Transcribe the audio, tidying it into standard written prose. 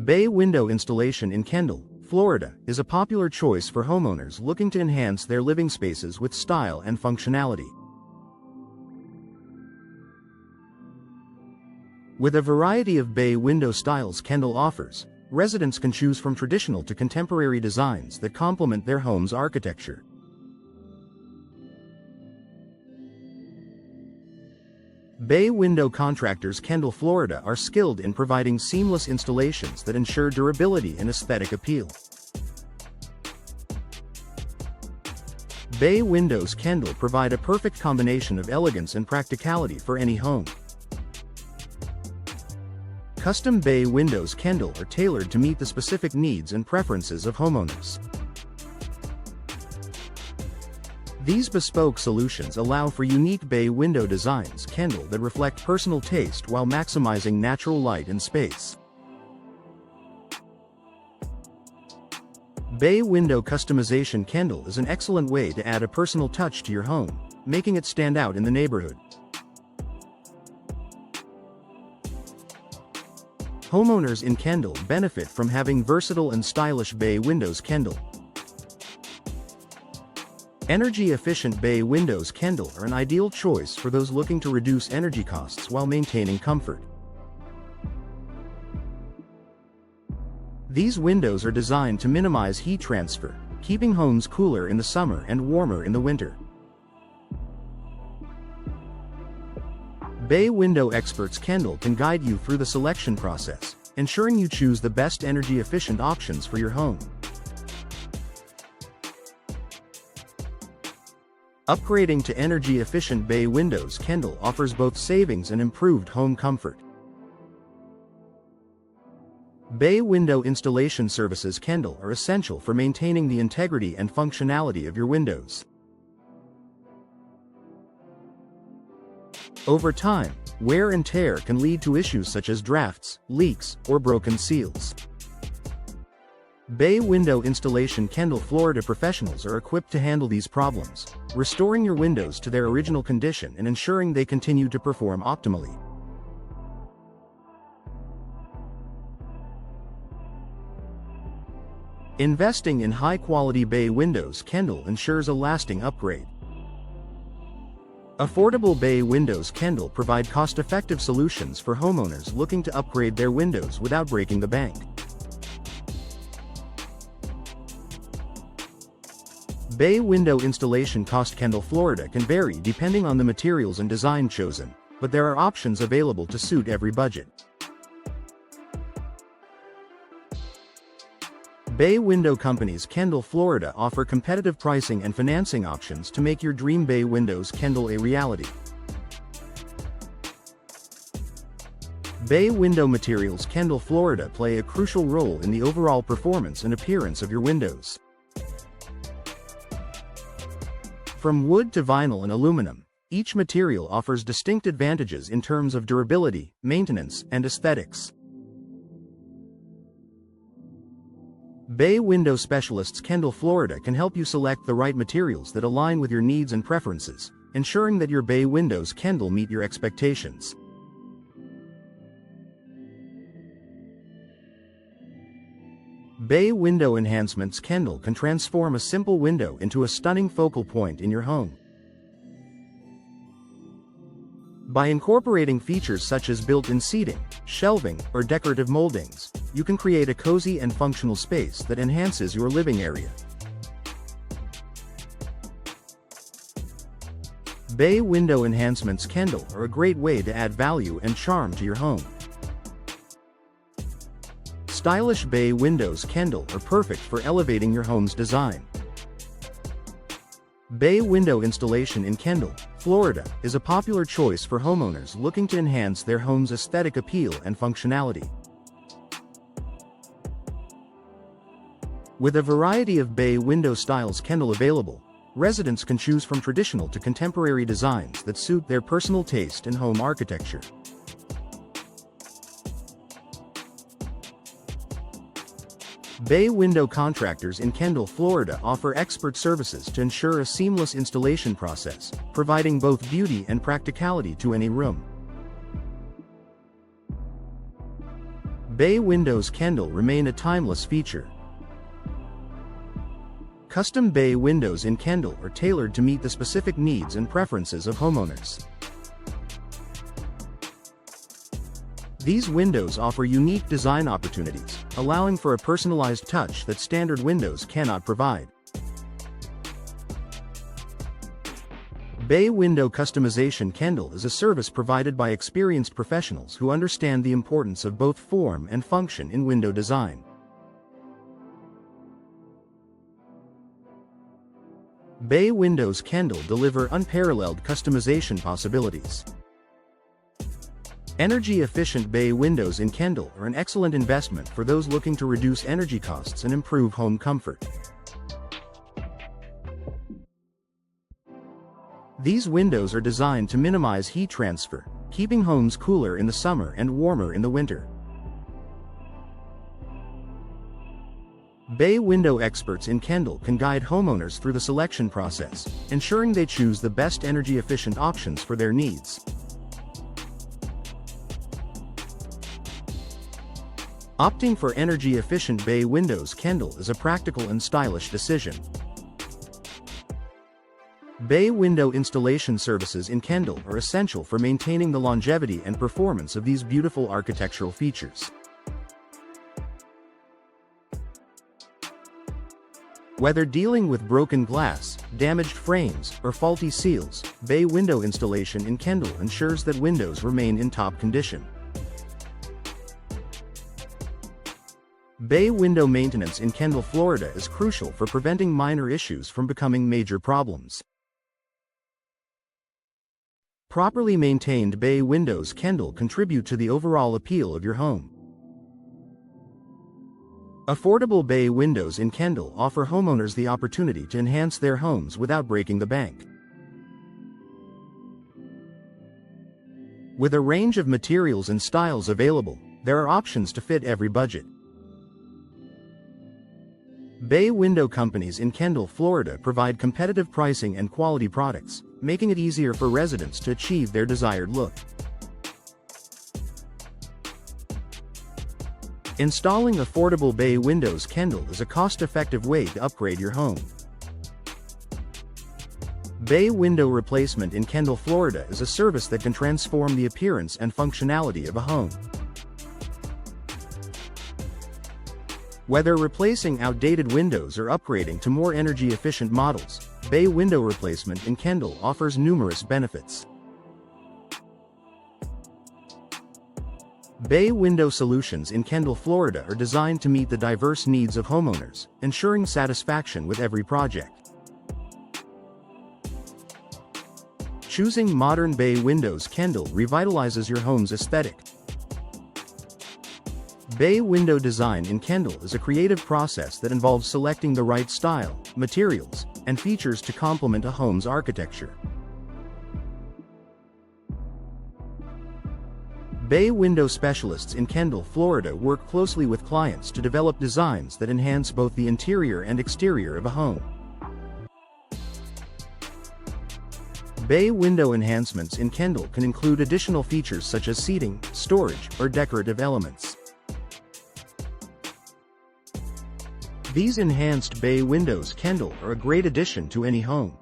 Bay window installation in Kendall, Florida, is a popular choice for homeowners looking to enhance their living spaces with style and functionality. With a variety of bay window styles Kendall offers, residents can choose from traditional to contemporary designs that complement their home's architecture. Bay window contractors Kendall, Florida are skilled in providing seamless installations that ensure durability and aesthetic appeal. Bay windows Kendall provide a perfect combination of elegance and practicality for any home. Custom bay windows Kendall are tailored to meet the specific needs and preferences of homeowners. These bespoke solutions allow for unique bay window designs Kendall that reflect personal taste while maximizing natural light and space. Bay window customization Kendall is an excellent way to add a personal touch to your home, making it stand out in the neighborhood. Homeowners in Kendall benefit from having versatile and stylish bay windows Kendall. Energy-efficient bay windows Kendall are an ideal choice for those looking to reduce energy costs while maintaining comfort. These windows are designed to minimize heat transfer, keeping homes cooler in the summer and warmer in the winter. Bay window experts Kendall can guide you through the selection process, ensuring you choose the best energy-efficient options for your home. Upgrading to energy-efficient bay windows Kendall offers both savings and improved home comfort. Bay window installation services Kendall are essential for maintaining the integrity and functionality of your windows. Over time, wear and tear can lead to issues such as drafts, leaks, or broken seals. Bay window installation Kendall, Florida professionals are equipped to handle these problems, restoring your windows to their original condition and ensuring they continue to perform optimally. Investing in high-quality bay windows Kendall ensures a lasting upgrade. Affordable bay windows Kendall provide cost-effective solutions for homeowners looking to upgrade their windows without breaking the bank. Bay window installation cost Kendall, Florida can vary depending on the materials and design chosen, but there are options available to suit every budget. Bay window companies Kendall, Florida offer competitive pricing and financing options to make your dream bay windows Kendall a reality. Bay window materials Kendall, Florida play a crucial role in the overall performance and appearance of your windows. From wood to vinyl and aluminum, each material offers distinct advantages in terms of durability, maintenance, and aesthetics. Bay window specialists Kendall, Florida can help you select the right materials that align with your needs and preferences, ensuring that your bay windows Kendall meet your expectations. Bay window enhancements Kendall can transform a simple window into a stunning focal point in your home. By incorporating features such as built-in seating, shelving, or decorative moldings, you can create a cozy and functional space that enhances your living area. Bay window enhancements Kendall are a great way to add value and charm to your home. Stylish bay windows Kendall are perfect for elevating your home's design. Bay window installation in Kendall, Florida, is a popular choice for homeowners looking to enhance their home's aesthetic appeal and functionality. With a variety of bay window styles Kendall available, residents can choose from traditional to contemporary designs that suit their personal taste and home architecture. Bay window contractors in Kendall, Florida offer expert services to ensure a seamless installation process, providing both beauty and practicality to any room. Bay windows Kendall remain a timeless feature. Custom bay windows in Kendall are tailored to meet the specific needs and preferences of homeowners. These windows offer unique design opportunities, allowing for a personalized touch that standard windows cannot provide. Bay window customization Kendall is a service provided by experienced professionals who understand the importance of both form and function in window design. Bay windows Kendall deliver unparalleled customization possibilities. Energy-efficient bay windows in Kendall are an excellent investment for those looking to reduce energy costs and improve home comfort. These windows are designed to minimize heat transfer, keeping homes cooler in the summer and warmer in the winter. Bay window experts in Kendall can guide homeowners through the selection process, ensuring they choose the best energy-efficient options for their needs. Opting for energy-efficient bay windows Kendall is a practical and stylish decision. Bay window installation services in Kendall are essential for maintaining the longevity and performance of these beautiful architectural features. Whether dealing with broken glass, damaged frames, or faulty seals, bay window installation in Kendall ensures that windows remain in top condition. Bay window maintenance in Kendall, Florida is crucial for preventing minor issues from becoming major problems. Properly maintained bay windows Kendall contribute to the overall appeal of your home. Affordable bay windows in Kendall offer homeowners the opportunity to enhance their homes without breaking the bank. With a range of materials and styles available, there are options to fit every budget. Bay window companies in Kendall, Florida provide competitive pricing and quality products, making it easier for residents to achieve their desired look. Installing affordable bay windows Kendall is a cost-effective way to upgrade your home. Bay window replacement in Kendall, Florida is a service that can transform the appearance and functionality of a home. Whether replacing outdated windows or upgrading to more energy-efficient models, bay window replacement in Kendall offers numerous benefits. Bay window solutions in Kendall, Florida are designed to meet the diverse needs of homeowners, ensuring satisfaction with every project. Choosing modern bay windows Kendall revitalizes your home's aesthetic. Bay window design in Kendall is a creative process that involves selecting the right style, materials, and features to complement a home's architecture. Bay window specialists in Kendall, Florida work closely with clients to develop designs that enhance both the interior and exterior of a home. Bay window enhancements in Kendall can include additional features such as seating, storage, or decorative elements. These enhanced bay windows Kendall are a great addition to any home.